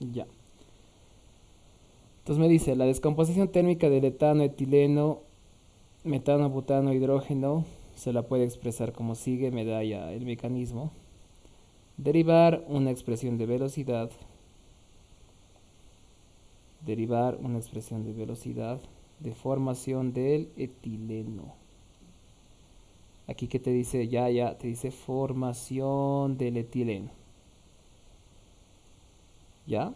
Ya. Entonces me dice, la descomposición térmica del etano, etileno, metano, butano, hidrógeno, se la puede expresar como sigue, me da ya el mecanismo. Derivar una expresión de velocidad, derivar una expresión de velocidad de formación del etileno. Aquí que te dice, ya, te dice formación del etileno. ¿Ya?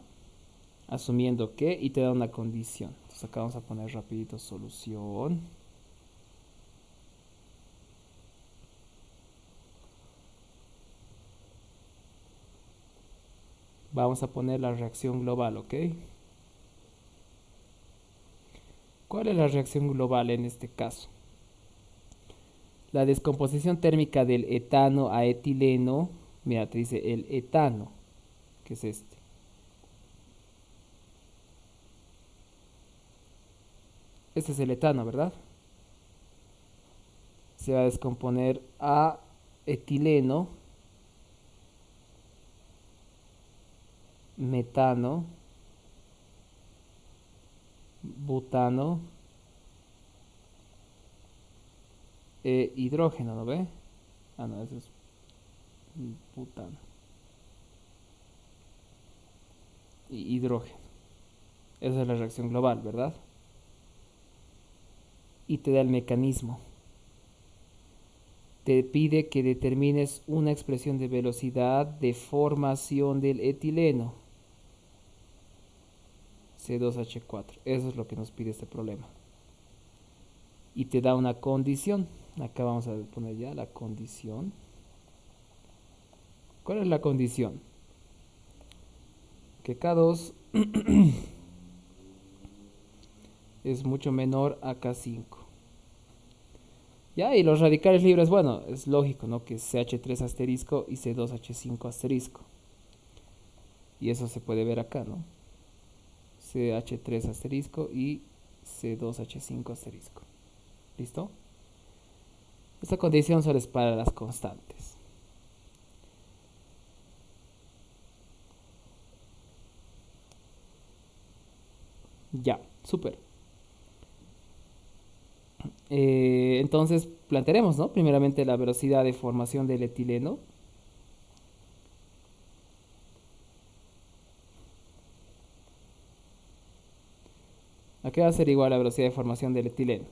Asumiendo que, y te da una condición. Entonces acá vamos a poner rapidito solución. Vamos a poner la reacción global, ¿ok? ¿Cuál es la reacción global en este caso? La descomposición térmica del etano a etileno, mira, te dice el etano, que es este. Este es el etano, ¿verdad? Se va a descomponer a etileno, metano, butano e hidrógeno, ¿no ve? Ah, no, eso es butano y hidrógeno. Esa es la reacción global, ¿verdad? Y te da el mecanismo. Te pide que determines una expresión de velocidad de formación del etileno, C2H4. Eso es lo que nos pide este problema. Y te da una condición. Acá vamos a poner ya la condición. ¿Cuál es la condición? Que K2 es mucho menor a K5. Ya, y los radicales libres, bueno, es lógico, ¿no? Que es CH3 asterisco y C2H5 asterisco. Y eso se puede ver acá, ¿no? CH3 asterisco y C2H5 asterisco. ¿Listo? Esta condición solo es para las constantes. Ya, súper. Entonces plantearemos, ¿no? Primeramente la velocidad de formación del etileno. ¿A qué va a ser igual la velocidad de formación del etileno?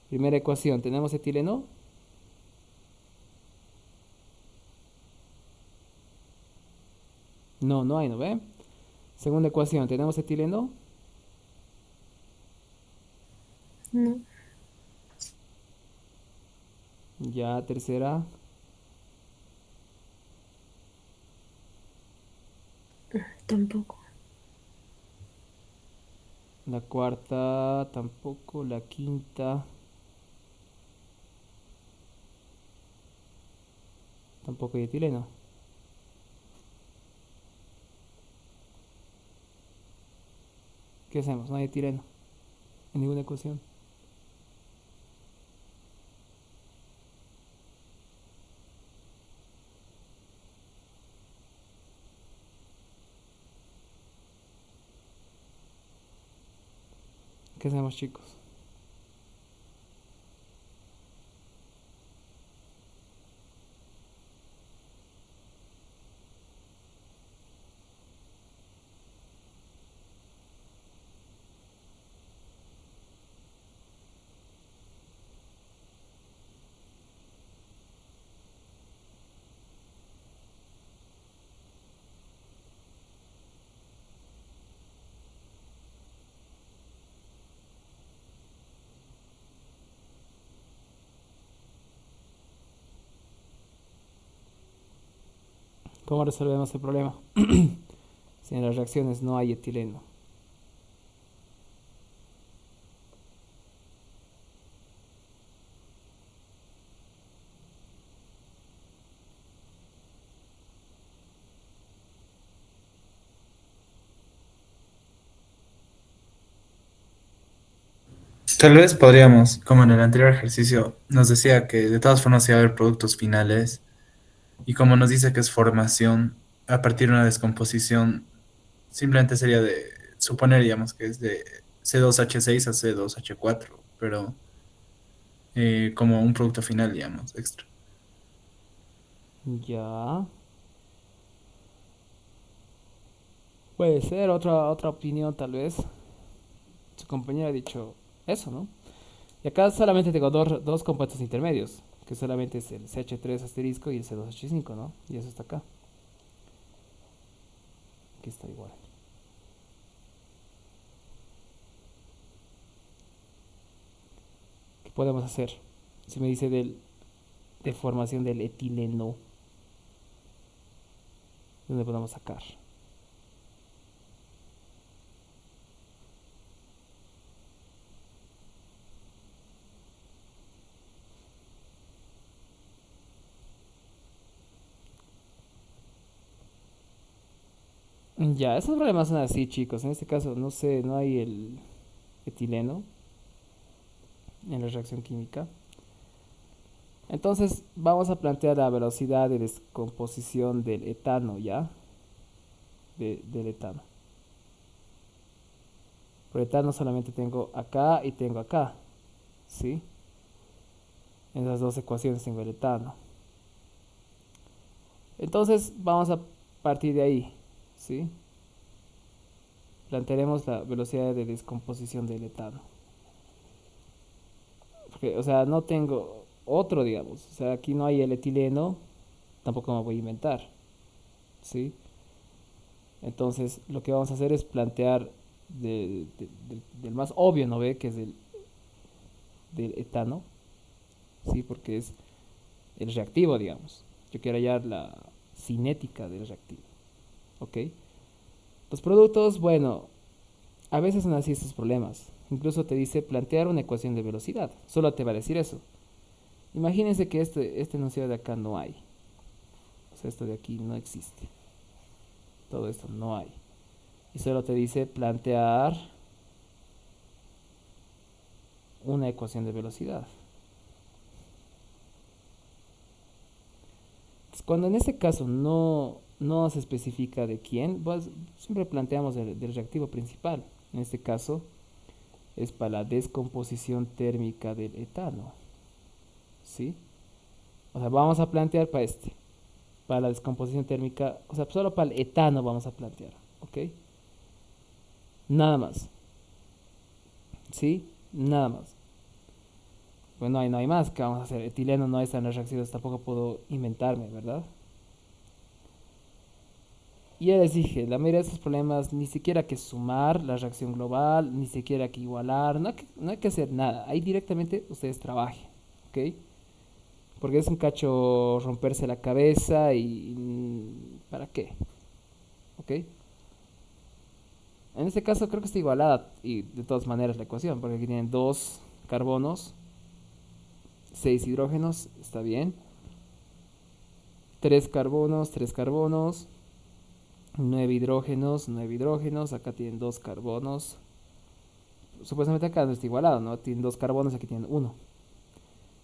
Primera ecuación, ¿tenemos etileno? No, no hay, ¿no ve? Segunda ecuación, ¿tenemos etileno? No, Ya, tercera. tampoco. La cuarta tampoco. La quinta tampoco hay etileno. ¿Qué hacemos? No hay etileno en ninguna ecuación. ¿Qué hacemos, chicos? ¿Cómo resolvemos el problema? Si en las reacciones no hay etileno. Tal vez podríamos, como en el anterior ejercicio, nos decía que de todas formas iba a haber productos finales y como nos dice que es formación, a partir de una descomposición, simplemente sería de suponer, digamos, que es de C2H6 a C2H4, pero como un producto final, digamos, extra. Ya. Puede ser otra opinión tal vez. Su compañero ha dicho eso, ¿no? Y acá solamente tengo dos compuestos intermedios, que solamente es el CH3 asterisco y el C2H5, ¿no? Y eso está acá. Aquí está igual. ¿Qué podemos hacer? Si me dice de formación del etileno, ¿dónde podemos sacar? Ya, esos problemas son así, chicos. En este caso, no sé, no hay el etileno en la reacción química. Entonces, vamos a plantear la velocidad de descomposición del etano, ¿ya? Del etano. Por etano solamente tengo acá y tengo acá, ¿sí? En esas dos ecuaciones tengo el etano. Entonces, vamos a partir de ahí, ¿sí? Plantearemos la velocidad de descomposición del etano. Porque, o sea, no tengo otro, digamos. O sea, aquí no hay el etileno, tampoco me voy a inventar, ¿sí? Entonces, lo que vamos a hacer es plantear del más obvio, ¿no ve? Que es del etano, ¿sí? Porque es el reactivo, digamos. Yo quiero hallar la cinética del reactivo, ¿ok? Los productos, bueno, a veces son así estos problemas. Incluso te dice plantear una ecuación de velocidad. Solo te va a decir eso. Imagínense que este enunciado de acá no hay. O sea, esto de aquí no existe. Todo esto no hay. Y solo te dice plantear una ecuación de velocidad. Entonces, cuando en este caso no se especifica de quién, pues siempre planteamos del reactivo principal. En este caso es para la descomposición térmica del etano. ¿Sí? O sea, vamos a plantear para para la descomposición térmica, o sea, solo para el etano vamos a plantear, ¿ok? Nada más, ¿sí? Nada más. Pues no hay más que vamos a hacer. Etileno no está en las reacciones, tampoco puedo inventarme, ¿verdad? Y ya les dije, la mayoría de estos problemas ni siquiera que sumar la reacción global, ni siquiera que igualar, no hay que hacer nada. Ahí directamente ustedes trabajen, ¿ok? Porque es un cacho romperse la cabeza y ¿para qué? ¿Ok? En este caso creo que está igualada y de todas maneras la ecuación, porque aquí tienen dos carbonos, seis hidrógenos, está bien. Tres carbonos, nueve hidrógenos, acá tienen dos carbonos. Supuestamente acá no está igualado, ¿no? Tienen dos carbonos, aquí tienen uno.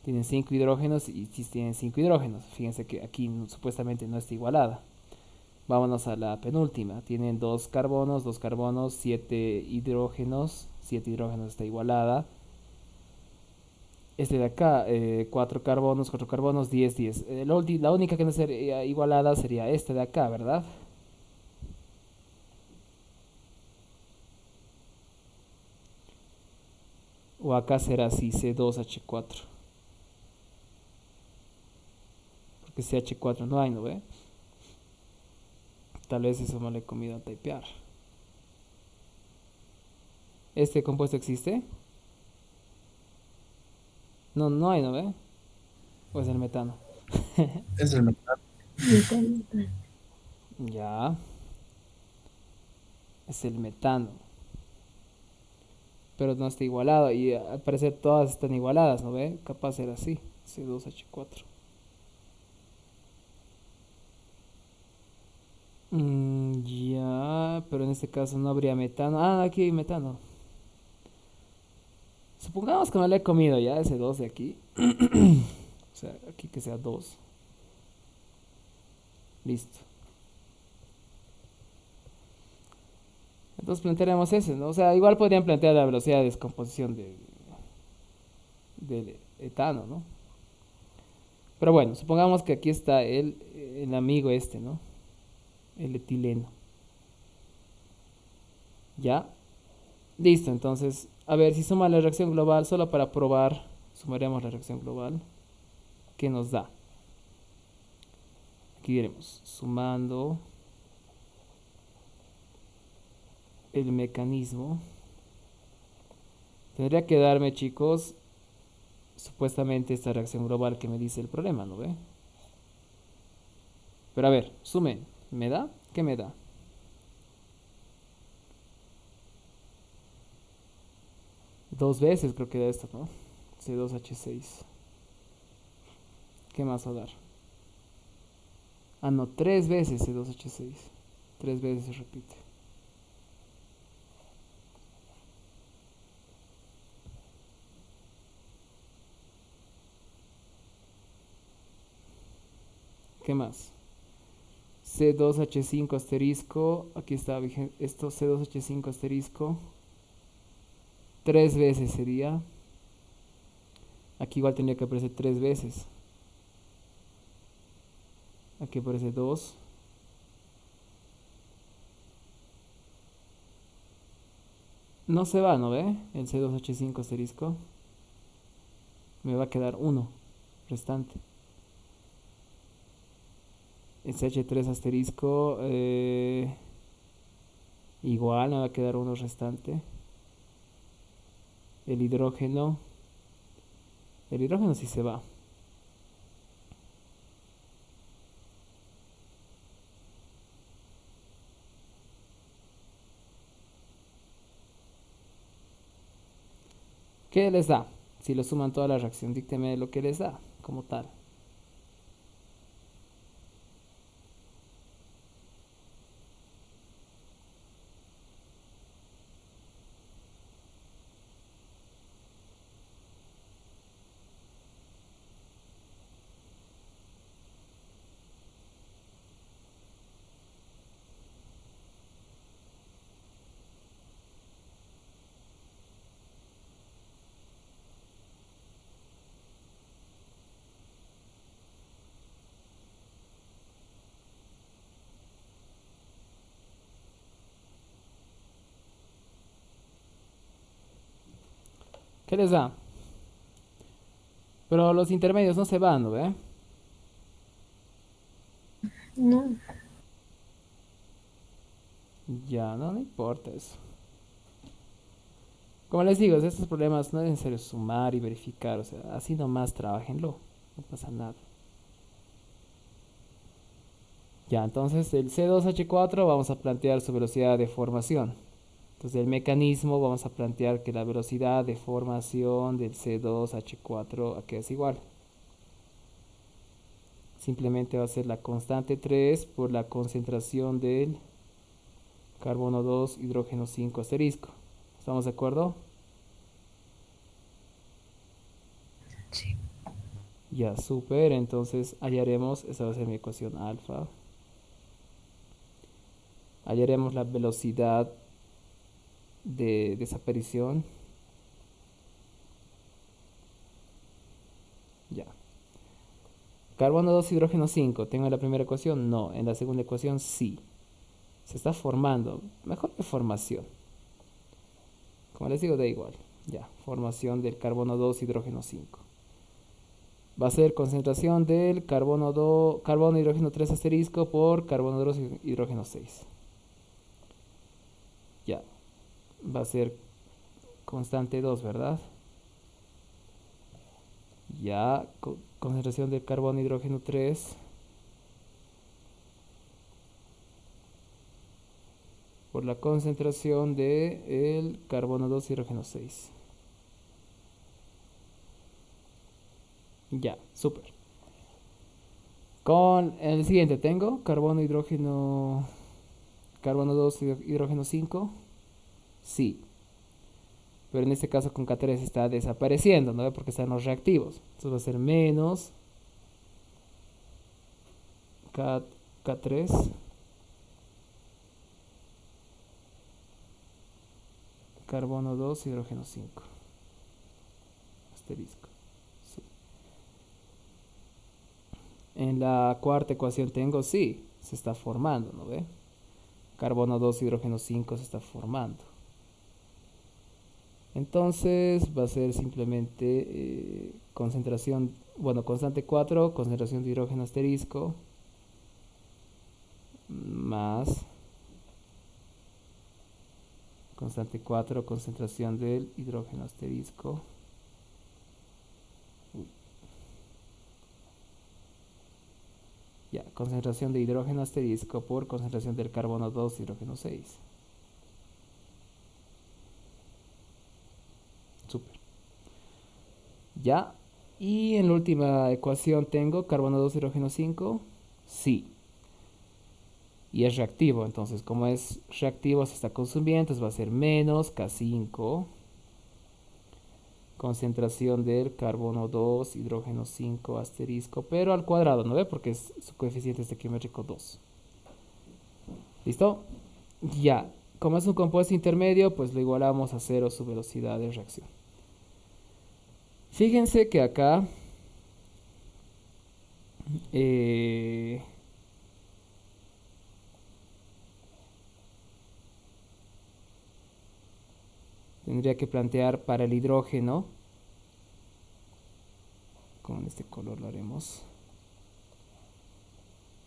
Tienen cinco hidrógenos y si tienen cinco hidrógenos. Fíjense que aquí supuestamente no está igualada. Vámonos a la penúltima. Tienen dos carbonos, siete hidrógenos está igualada. Este de acá, cuatro carbonos, 10 10. La única que no sería igualada sería este de acá, ¿verdad? O acá será así, C2H4. Porque CH4 no hay, ¿no ve? Tal vez eso me lo he comido a typear. ¿Este compuesto existe? No, no hay, ¿no ve? ¿O es el metano? Es el metal. Metal, metal. Ya, es el metano. Pero no está igualado. Y al parecer todas están igualadas, ¿no ve? Capaz era así, C2H4. Ya, pero en este caso no habría metano. Ah, aquí hay metano. Supongamos que no le he comido ya ese 2 de aquí. O sea, aquí que sea 2. Listo. Entonces plantearemos ese, ¿no? O sea, igual podrían plantear la velocidad de descomposición del etano, ¿no? Pero bueno, supongamos que aquí está el amigo este, ¿no? El etileno. ¿Ya? Listo, entonces, a ver, si suma la reacción global, solo para probar, sumaremos la reacción global. ¿Qué nos da? Aquí iremos sumando el mecanismo. Tendría que darme, chicos, supuestamente esta reacción global que me dice el problema, ¿no ve? Pero a ver, sumen. ¿Me da? ¿Qué me da? Dos veces creo que da esto, ¿no? C2H6. ¿Qué más va a dar? Ah, no, tres veces C2H6. Tres veces se repite. ¿Qué más? C2H5 asterisco. Aquí está esto, C2H5 asterisco. Tres veces sería. Aquí igual tendría que aparecer tres veces. Aquí aparece dos. No se va, ¿no ve? El C2H5 asterisco. Me va a quedar uno restante. El CH3 asterisco. Igual me va a quedar uno restante. El hidrógeno. El hidrógeno sí se va. ¿Qué les da? Si lo suman toda la reacción, dícteme lo que les da, como tal. ¿Qué les da? Pero los intermedios no se van, ¿no ve? No, Ya, no, no importa eso. Como les digo, estos problemas no es necesario sumar y verificar, o sea, así nomás trabajenlo, no pasa nada. Ya, entonces el C2H4 vamos a plantear su velocidad de formación. Entonces el mecanismo vamos a plantear que la velocidad de formación del C2H4 aquí es igual. Simplemente va a ser la constante 3 por la concentración del carbono 2, hidrógeno 5 asterisco. ¿Estamos de acuerdo? sí. Ya, súper. Entonces hallaremos, esa va a ser mi ecuación alfa. Hallaremos la velocidad de desaparición. Ya. Carbono 2, hidrógeno 5. ¿Tengo en la primera ecuación? No. En la segunda ecuación sí. Se está formando. Mejor que formación. Como les digo, da igual. Ya. Formación del carbono 2, hidrógeno 5. Va a ser concentración del carbono 2, carbono hidrógeno 3 asterisco por carbono 2 hidrógeno 6. Ya. Va a ser constante 2, ¿verdad? Ya. Concentración del carbono hidrógeno 3 por la concentración de el carbono 2 hidrógeno 6. Ya, súper. Con el siguiente tengo carbono 2 hidrógeno 5. Sí, pero en este caso con K3 está desapareciendo, ¿no? Porque están los reactivos. Entonces va a ser menos K, K3 carbono 2, hidrógeno 5. Asterisco. Sí. En la cuarta ecuación tengo, sí, se está formando, ¿no ve? Carbono 2, hidrógeno 5 se está formando. Entonces va a ser simplemente concentración, bueno, constante 4, concentración de hidrógeno asterisco, más constante 4, concentración del hidrógeno asterisco. Uy. Ya, concentración de hidrógeno asterisco por concentración del carbono 2, hidrógeno 6. Súper. Ya. Y en la última ecuación tengo carbono 2, hidrógeno 5. Sí. Y es reactivo. Entonces, como es reactivo, se está consumiendo. Entonces va a ser menos K5. Concentración del carbono 2, hidrógeno 5, asterisco. Pero al cuadrado, ¿no ve? Porque su coeficiente estequiométrico 2. ¿Listo? Ya. Como es un compuesto intermedio, pues lo igualamos a 0 su velocidad de reacción. Fíjense que acá tendría que plantear para el hidrógeno, con este color lo haremos,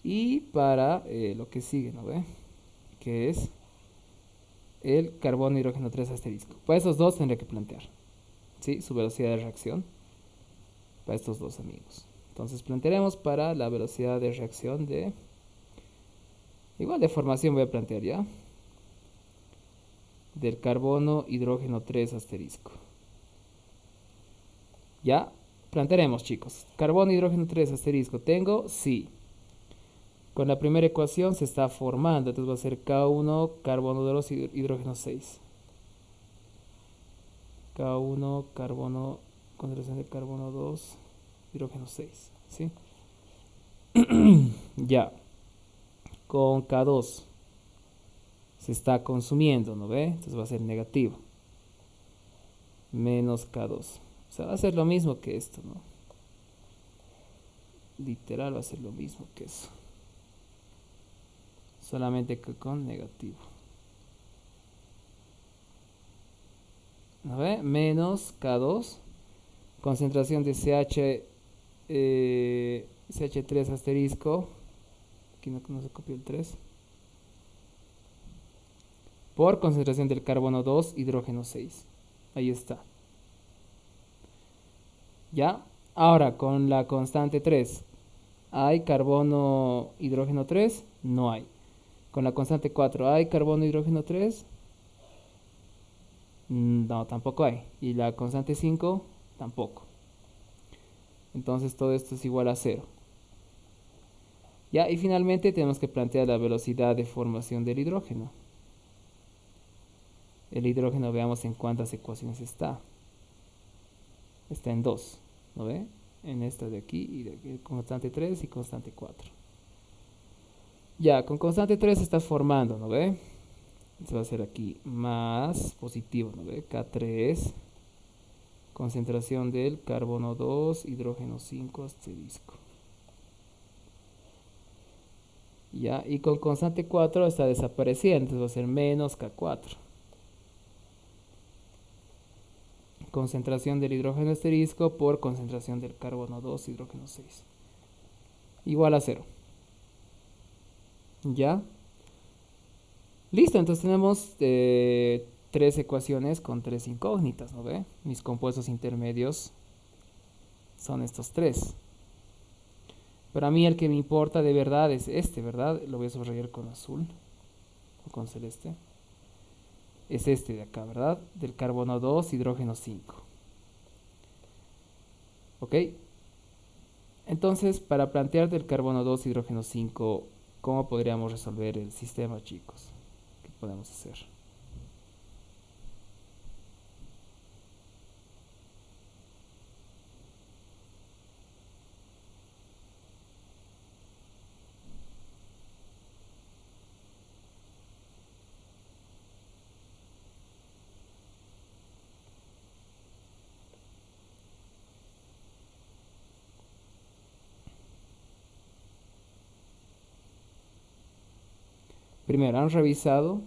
y para lo que sigue, ¿no ve? Que es el carbono hidrógeno 3 asterisco. Para esos dos tendría que plantear, ¿sí? Su velocidad de reacción para estos dos amigos. Entonces plantearemos para la velocidad de reacción de... Igual de formación voy a plantear ya. Del carbono hidrógeno 3 asterisco. Ya, plantearemos, chicos. Carbono hidrógeno 3 asterisco. ¿Tengo? Sí. Con la primera ecuación se está formando. Entonces va a ser K1 carbono 2 hidrógeno 6. K1 carbono, concentración de carbono 2 hidrógeno 6. ¿Sí? Ya. Con K2 se está consumiendo, ¿no ve? Entonces va a ser negativo. Menos K2. O sea, va a ser lo mismo que esto, ¿no? Literal va a ser lo mismo que eso. Solamente que con negativo. ¿No ve? Menos K2. Concentración de CH3 asterisco. Aquí no se copió el 3. Por concentración del carbono 2, hidrógeno 6. Ahí está. ¿Ya? Ahora, con la constante 3. ¿Hay carbono hidrógeno 3? No hay. Con la constante 4. ¿Hay carbono hidrógeno 3? No, tampoco hay. Y la constante 5, tampoco. Entonces todo esto es igual a 0. Ya, y finalmente tenemos que plantear la velocidad de formación del hidrógeno. El hidrógeno, veamos en cuántas ecuaciones está. Está en 2, ¿no ve? En esta de aquí, y de aquí, constante 3 y constante 4. Ya, con constante 3 se está formando, ¿no ve? Entonces va a ser aquí más positivo, ¿no ve? K3, concentración del carbono 2, hidrógeno 5, asterisco. Ya, y con constante 4 está desapareciendo, entonces va a ser menos K4. Concentración del hidrógeno asterisco por concentración del carbono 2, hidrógeno 6. Igual a 0. ¿Ya? Listo, entonces tenemos 3 ecuaciones con 3 incógnitas, ¿no ve? Mis compuestos intermedios son estos 3. Pero a mí el que me importa de verdad es este, ¿verdad? Lo voy a subrayar con azul o con celeste. Es este de acá, ¿verdad? Del carbono 2, hidrógeno 5. ¿Ok? Entonces, para plantear del carbono 2, hidrógeno 5, ¿cómo podríamos resolver el sistema, chicos? ¿Qué podemos hacer? Primero, ¿han revisado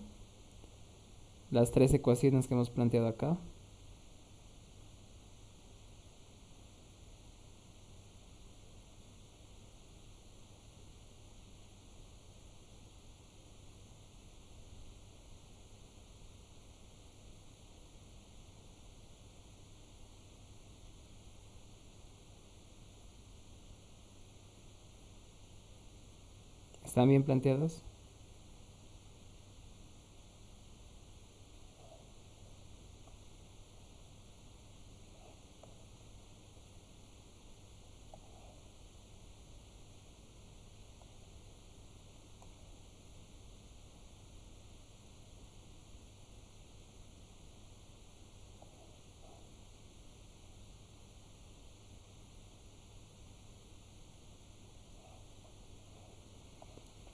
las tres ecuaciones que hemos planteado acá? ¿Están bien planteadas?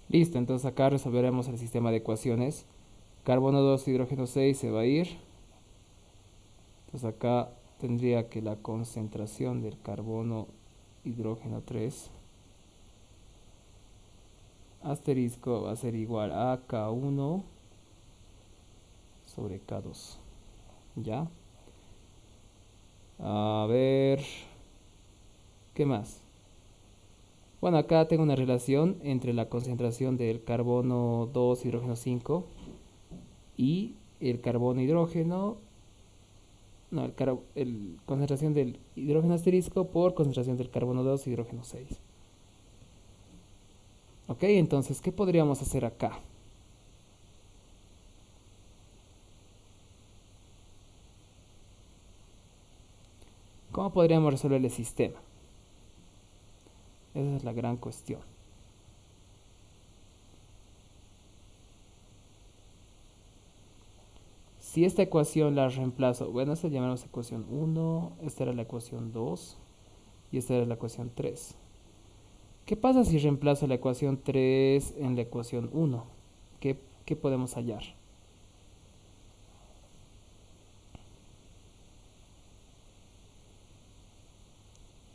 Listo, entonces acá resolveremos el sistema de ecuaciones. Carbono 2, hidrógeno 6 se va a ir. Entonces acá tendría que la concentración del carbono hidrógeno 3 asterisco va a ser igual a K1 sobre K2. ¿Ya? A ver, ¿qué más? Bueno, acá tengo una relación entre la concentración del carbono 2, hidrógeno 5 y el carbono hidrógeno, no, concentración del hidrógeno asterisco por concentración del carbono 2, hidrógeno 6. Ok, entonces, ¿qué podríamos hacer acá? ¿Cómo podríamos resolver el sistema? Esa es la gran cuestión. Si esta ecuación la reemplazo, bueno, esta llamamos ecuación 1, esta era la ecuación 2 y esta era la ecuación 3. ¿Qué pasa si reemplazo la ecuación 3 en la ecuación 1? ¿Qué podemos hallar?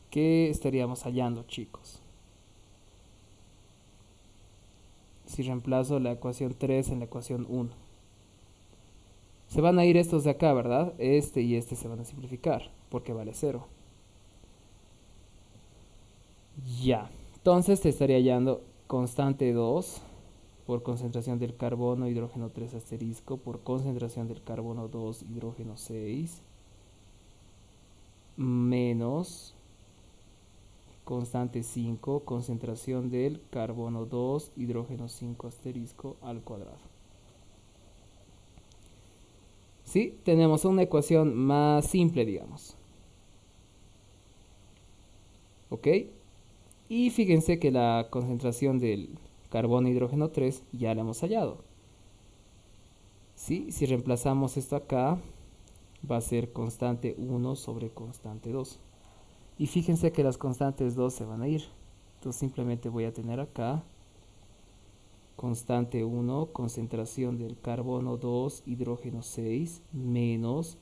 ¿Qué estaríamos hallando, chicos? Si reemplazo la ecuación 3 en la ecuación 1. Se van a ir estos de acá, ¿verdad? Este y este se van a simplificar, porque vale 0. Ya. Entonces te estaría hallando constante 2 por concentración del carbono, hidrógeno 3 asterisco, por concentración del carbono 2, hidrógeno 6, menos constante 5, concentración del carbono 2, hidrógeno 5 asterisco al cuadrado. ¿Sí? Tenemos una ecuación más simple, digamos. ¿Ok? Y fíjense que la concentración del carbono hidrógeno 3 ya la hemos hallado. ¿Sí? Si reemplazamos esto acá, va a ser constante 1 sobre constante 2. Y fíjense que las constantes 2 se van a ir. Entonces simplemente voy a tener acá constante 1, concentración del carbono 2, hidrógeno 6, menos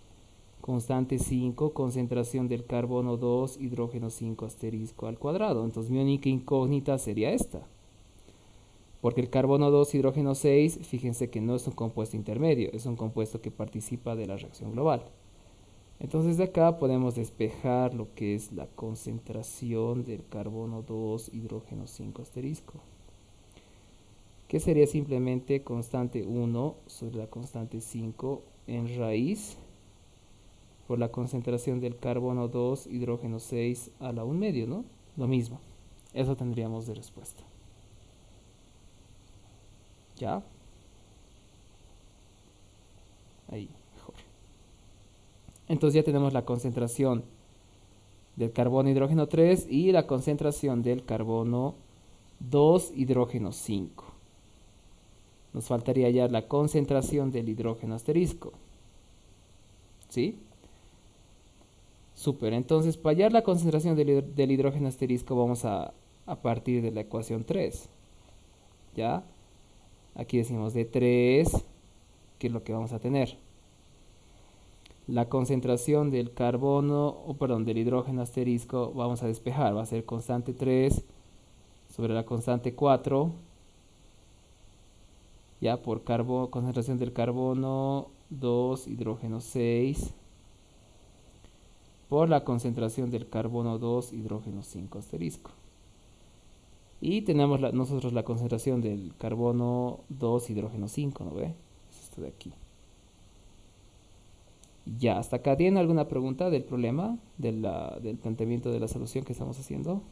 constante 5, concentración del carbono 2, hidrógeno 5 asterisco al cuadrado. Entonces mi única incógnita sería esta. Porque el carbono 2, hidrógeno 6, fíjense que no es un compuesto intermedio, es un compuesto que participa de la reacción global. Entonces de acá podemos despejar lo que es la concentración del carbono 2, hidrógeno 5 asterisco. Que sería simplemente constante 1 sobre la constante 5 en raíz por la concentración del carbono 2, hidrógeno 6 a la 1 medio, ¿no? Lo mismo. Eso tendríamos de respuesta. ¿Ya? Ahí, mejor. Entonces ya tenemos la concentración del carbono hidrógeno 3 y la concentración del carbono 2, hidrógeno 5. Nos faltaría ya la concentración del hidrógeno asterisco. ¿Sí? Súper. Entonces, para hallar la concentración del hidrógeno asterisco vamos a partir de la ecuación 3. ¿Ya? Aquí decimos de 3, que es lo que vamos a tener. La concentración del carbono, del hidrógeno asterisco vamos a despejar. Va a ser constante 3 sobre la constante 4. ya por concentración del carbono 2 hidrógeno 6 por la concentración del carbono 2 hidrógeno 5 asterisco. Y tenemos nosotros la concentración del carbono 2 hidrógeno 5, ¿no ve? Es esto de aquí. Ya, hasta acá. ¿Tienen alguna pregunta del problema, del planteamiento de la solución que estamos haciendo?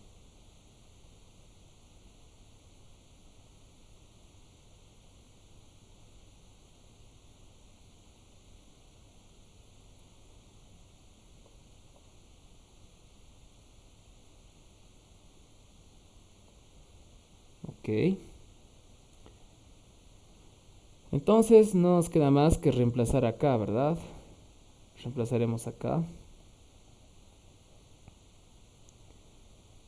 Ok. Entonces no nos queda más que reemplazar acá, ¿verdad? Reemplazaremos acá.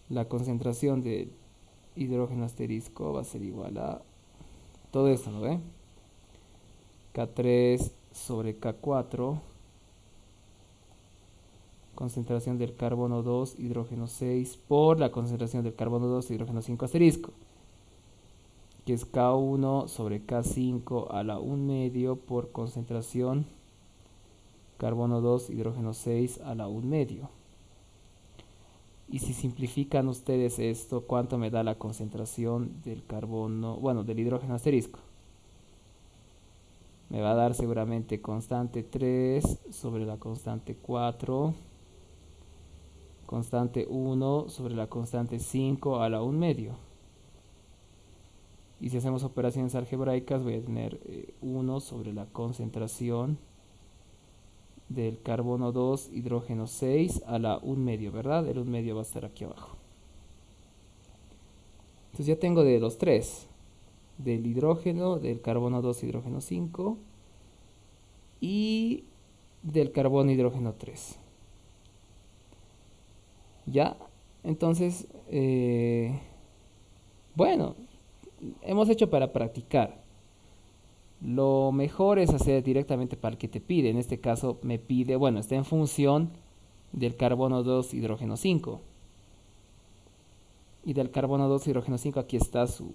La concentración de hidrógeno asterisco va a ser igual a todo esto, ¿no ve? K3 sobre K4, concentración del carbono 2 hidrógeno 6 por la concentración del carbono 2 hidrógeno 5 asterisco, que es K1 sobre K5 a la 1 medio por concentración carbono 2 hidrógeno 6 a la 1 medio. Y si simplifican ustedes esto, ¿cuánto me da la concentración del carbono, bueno, del hidrógeno asterisco? Me va a dar seguramente constante 3 sobre la constante 4, constante 1 sobre la constante 5 a la 1 medio. Y si hacemos operaciones algebraicas, voy a tener 1 sobre la concentración del carbono 2 hidrógeno 6 a la 1 medio, ¿verdad? El 1 medio va a estar aquí abajo. Entonces ya tengo de los tres, del hidrógeno, del carbono 2 hidrógeno 5 y del carbono hidrógeno 3. Ya, entonces, bueno, hemos hecho para practicar. Lo mejor es hacer directamente para el que te pide. En este caso me pide, bueno, está en función del carbono 2 hidrógeno 5. Y del carbono 2 hidrógeno 5 aquí está su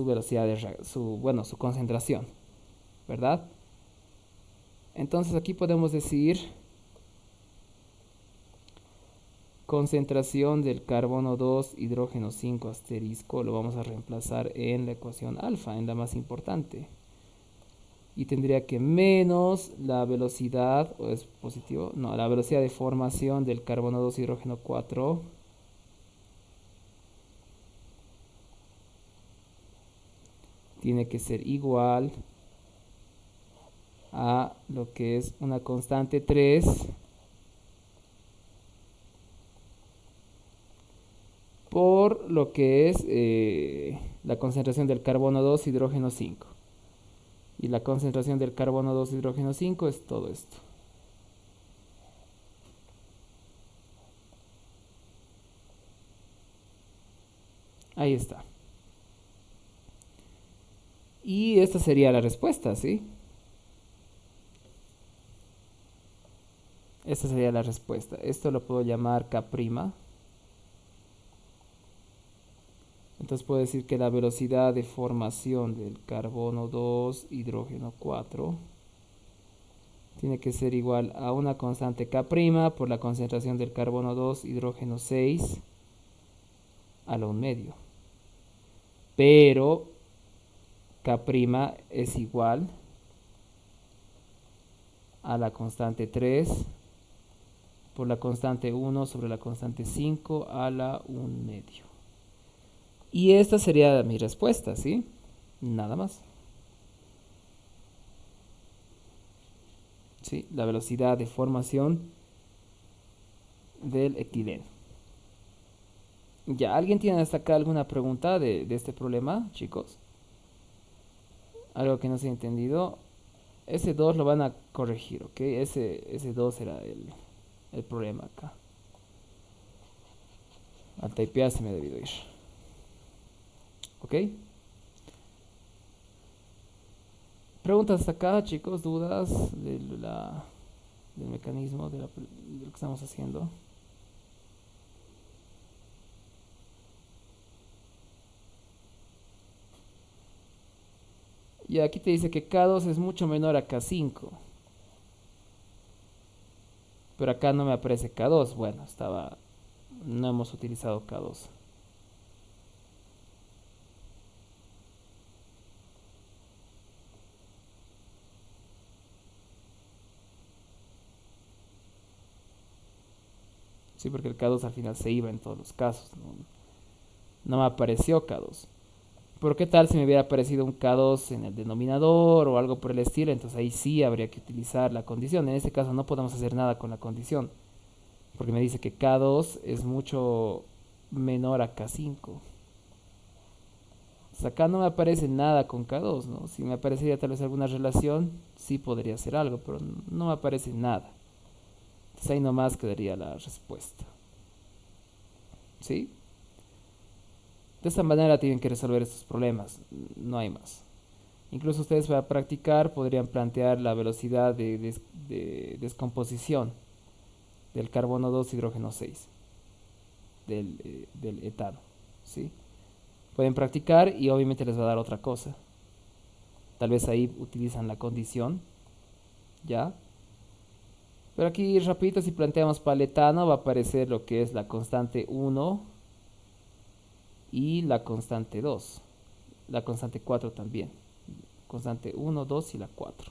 velocidad de su concentración, ¿verdad? Entonces aquí podemos decir concentración del carbono 2 hidrógeno 5 asterisco, lo vamos a reemplazar en la ecuación alfa, en la más importante. Y tendría que menos la velocidad, o es positivo, no, la velocidad de formación del carbono 2 hidrógeno 4 tiene que ser igual a lo que es una constante 3 por lo que es la concentración del carbono 2 hidrógeno 5. Y la concentración del carbono 2 hidrógeno 5 es todo esto. Ahí está. Y esta sería la respuesta, ¿sí? Esta sería la respuesta. Esto lo puedo llamar K'. Entonces puedo decir que la velocidad de formación del carbono 2 hidrógeno 4 tiene que ser igual a una constante K' por la concentración del carbono 2 hidrógeno 6 a la 1 medio. Pero K' es igual a la constante 3 por la constante 1 sobre la constante 5 a la 1 medio. Y esta sería mi respuesta, ¿sí? Nada más. ¿Sí? La velocidad de formación del etileno. ¿Ya alguien tiene hasta acá alguna pregunta de este problema, chicos? Algo que no se ha entendido. Ese 2 lo van a corregir, ¿ok? Ese 2 era el problema acá. Al typear se me ha debido ir. ¿Ok? Preguntas hasta acá, chicos, dudas del mecanismo de lo que estamos haciendo. Y aquí te dice que K2 es mucho menor a K5. Pero acá no me aparece K2. Bueno, no hemos utilizado K2. Sí, porque el K2 al final se iba en todos los casos. No me apareció K2. Pero qué tal si me hubiera aparecido un K2 en el denominador o algo por el estilo, entonces ahí sí habría que utilizar la condición. En este caso no podemos hacer nada con la condición, porque me dice que K2 es mucho menor a K5. Entonces acá no me aparece nada con K2, ¿no? Si me aparecería tal vez alguna relación, sí podría hacer algo, pero no me aparece nada. Entonces ahí nomás quedaría la respuesta. ¿Sí? De esta manera tienen que resolver estos problemas, no hay más. Incluso ustedes para practicar podrían plantear la velocidad de descomposición del carbono 2 hidrógeno 6 del etano. ¿Sí? Pueden practicar y obviamente les va a dar otra cosa. Tal vez ahí utilizan la condición, ¿ya? Pero aquí rapidito si planteamos para el etano va a aparecer lo que es la constante 1 y la constante 2. La constante 4 también. Constante 1, 2 y la 4.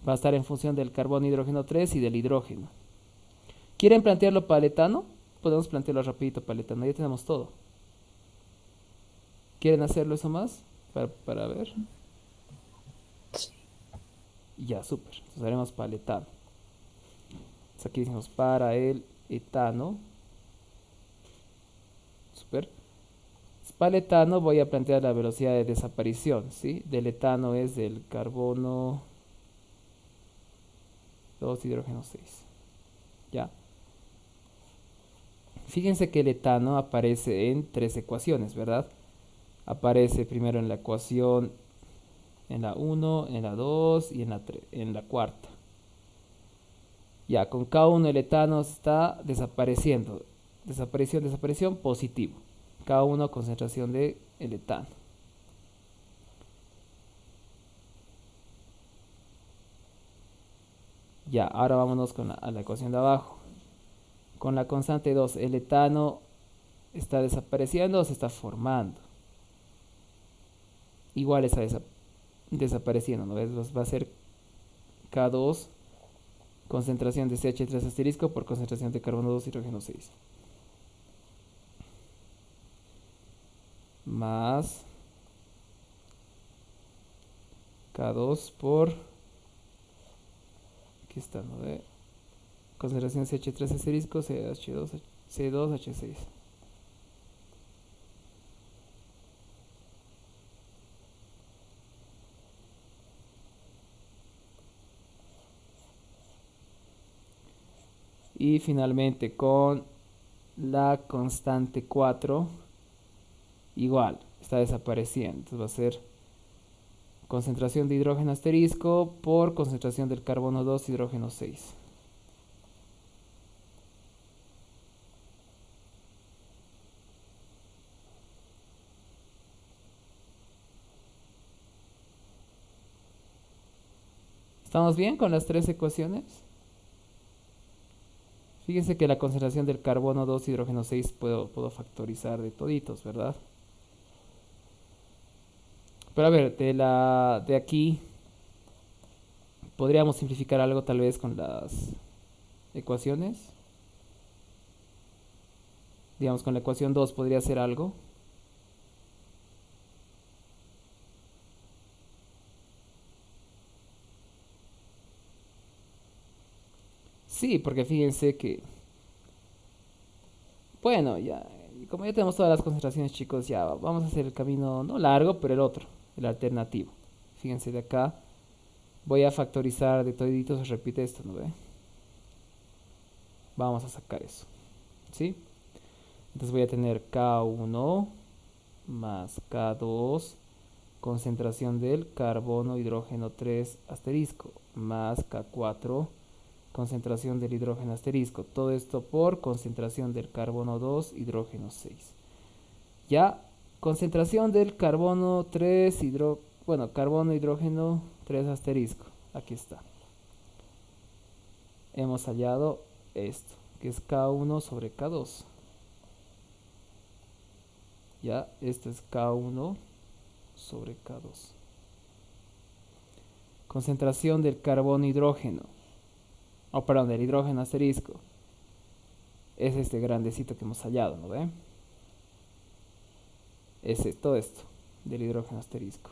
Va a estar en función del carbono hidrógeno 3 y del hidrógeno. ¿Quieren plantearlo para el etano? Podemos plantearlo rapidito para el etano. Ya tenemos todo. ¿Quieren hacerlo eso más? Para ver. Sí. Ya, súper. Entonces haremos para el etano. Entonces aquí decimos para el etano. Súper. Para el etano voy a plantear la velocidad de desaparición, ¿sí? Del etano es del carbono 2 hidrógeno 6. ¿Ya? Fíjense que el etano aparece en tres ecuaciones, ¿verdad? Aparece primero en la ecuación en la 1, en la 2 y en la cuarta. Ya, con K1 el etano está desapareciendo. Desaparición, positivo. K1 concentración de el etano. Ya, ahora vámonos a la ecuación de abajo. Con la constante 2, el etano está desapareciendo o se está formando. Igual está desapareciendo, ¿no ves? Va a ser K2 concentración de CH3 asterisco por concentración de carbono 2 hidrógeno 6. Más K2 por... Aquí está, ¿no ve? Concentración CH3 asterisco C2H6. Y finalmente con la constante 4, igual, está desapareciendo. Entonces va a ser concentración de hidrógeno asterisco por concentración del carbono 2 hidrógeno 6. ¿Estamos bien con las tres ecuaciones? Fíjense que la concentración del carbono 2 hidrógeno 6 puedo factorizar de toditos, ¿verdad? Pero a ver, de aquí podríamos simplificar algo tal vez con las ecuaciones. Digamos, con la ecuación 2 podría ser algo. Sí, porque fíjense que, bueno, ya, como ya tenemos todas las concentraciones, chicos, ya vamos a hacer el camino, no largo, pero el otro, el alternativo. Fíjense de acá, voy a factorizar de toditos, se repite esto, ¿no ve? Vamos a sacar eso, ¿sí? Entonces voy a tener K1 más K2, concentración del carbono hidrógeno 3 asterisco, más K4, concentración del hidrógeno asterisco. Todo esto por concentración del carbono 2 hidrógeno 6. Ya, concentración del carbono 3 bueno, carbono, hidrógeno 3 asterisco. Aquí está. Hemos hallado esto, que es K1 sobre K2. Ya, esto es K1 sobre K2. Concentración del carbono, hidrógeno. Oh, perdón, del hidrógeno asterisco. Es este grandecito que hemos hallado, ¿no ve? Es todo esto del hidrógeno asterisco.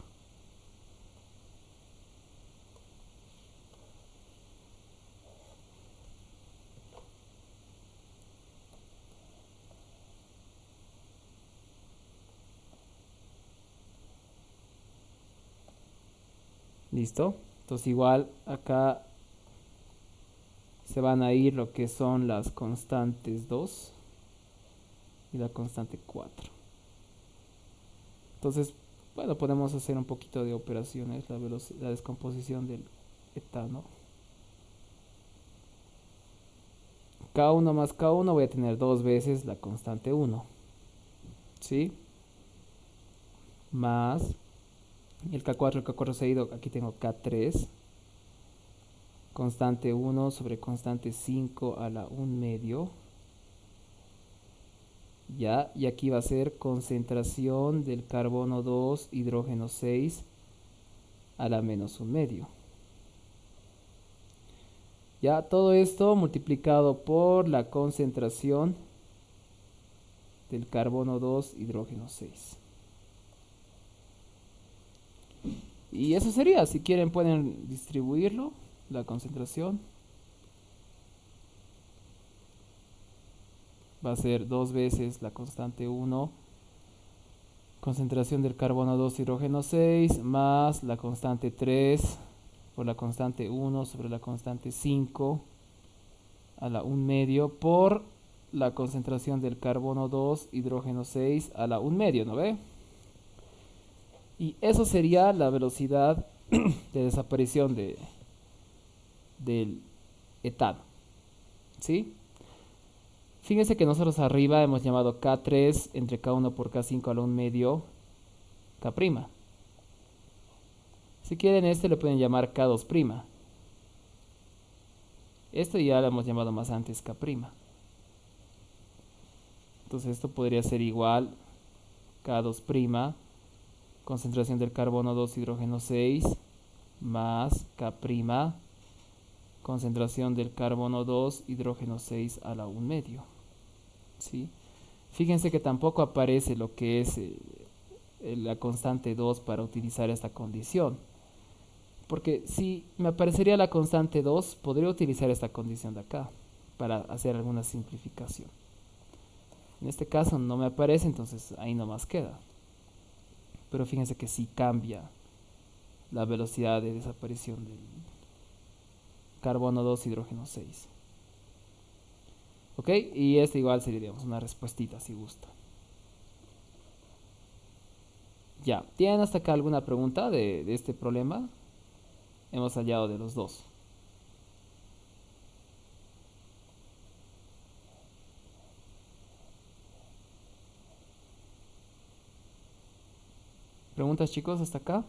¿Listo? Entonces igual acá se van a ir lo que son las constantes 2 y la constante 4. Entonces, bueno, podemos hacer un poquito de operaciones, la descomposición del etano. K1 más K1 voy a tener dos veces la constante 1. ¿Sí? Más el K4 seguido, aquí tengo K3. Constante 1 sobre constante 5 a la 1 medio. Ya, y aquí va a ser concentración del carbono 2, hidrógeno 6 a la menos 1 medio. Ya, todo esto multiplicado por la concentración del carbono 2, hidrógeno 6. Y eso sería, si quieren pueden distribuirlo, la concentración. Va a ser dos veces la constante 1, concentración del carbono 2, hidrógeno 6, más la constante 3 por la constante 1 sobre la constante 5 a la 1 medio por la concentración del carbono 2, hidrógeno 6 a la 1 medio, ¿no ve? Y eso sería la velocidad de desaparición del etano. ¿Sí? Fíjense que nosotros arriba hemos llamado K3 entre K1 por K5 a la 1 medio K'. Si quieren este lo pueden llamar K2'. Esto ya lo hemos llamado más antes K'. Entonces esto podría ser igual K2', concentración del carbono 2, hidrógeno 6, más K', concentración del carbono 2, hidrógeno 6 a la 1 medio. ¿Sí? Fíjense que tampoco aparece lo que es la constante 2 para utilizar esta condición. Porque si me aparecería la constante 2, podría utilizar esta condición de acá para hacer alguna simplificación. En este caso no me aparece, entonces ahí nomás queda. Pero fíjense que sí cambia la velocidad de desaparición del carbono 2, hidrógeno 6. ¿Ok? Y este igual sería una respuestita si gusta. Ya, ¿tienen hasta acá alguna pregunta de este problema? Hemos hallado de los dos. ¿Preguntas, chicos, hasta acá?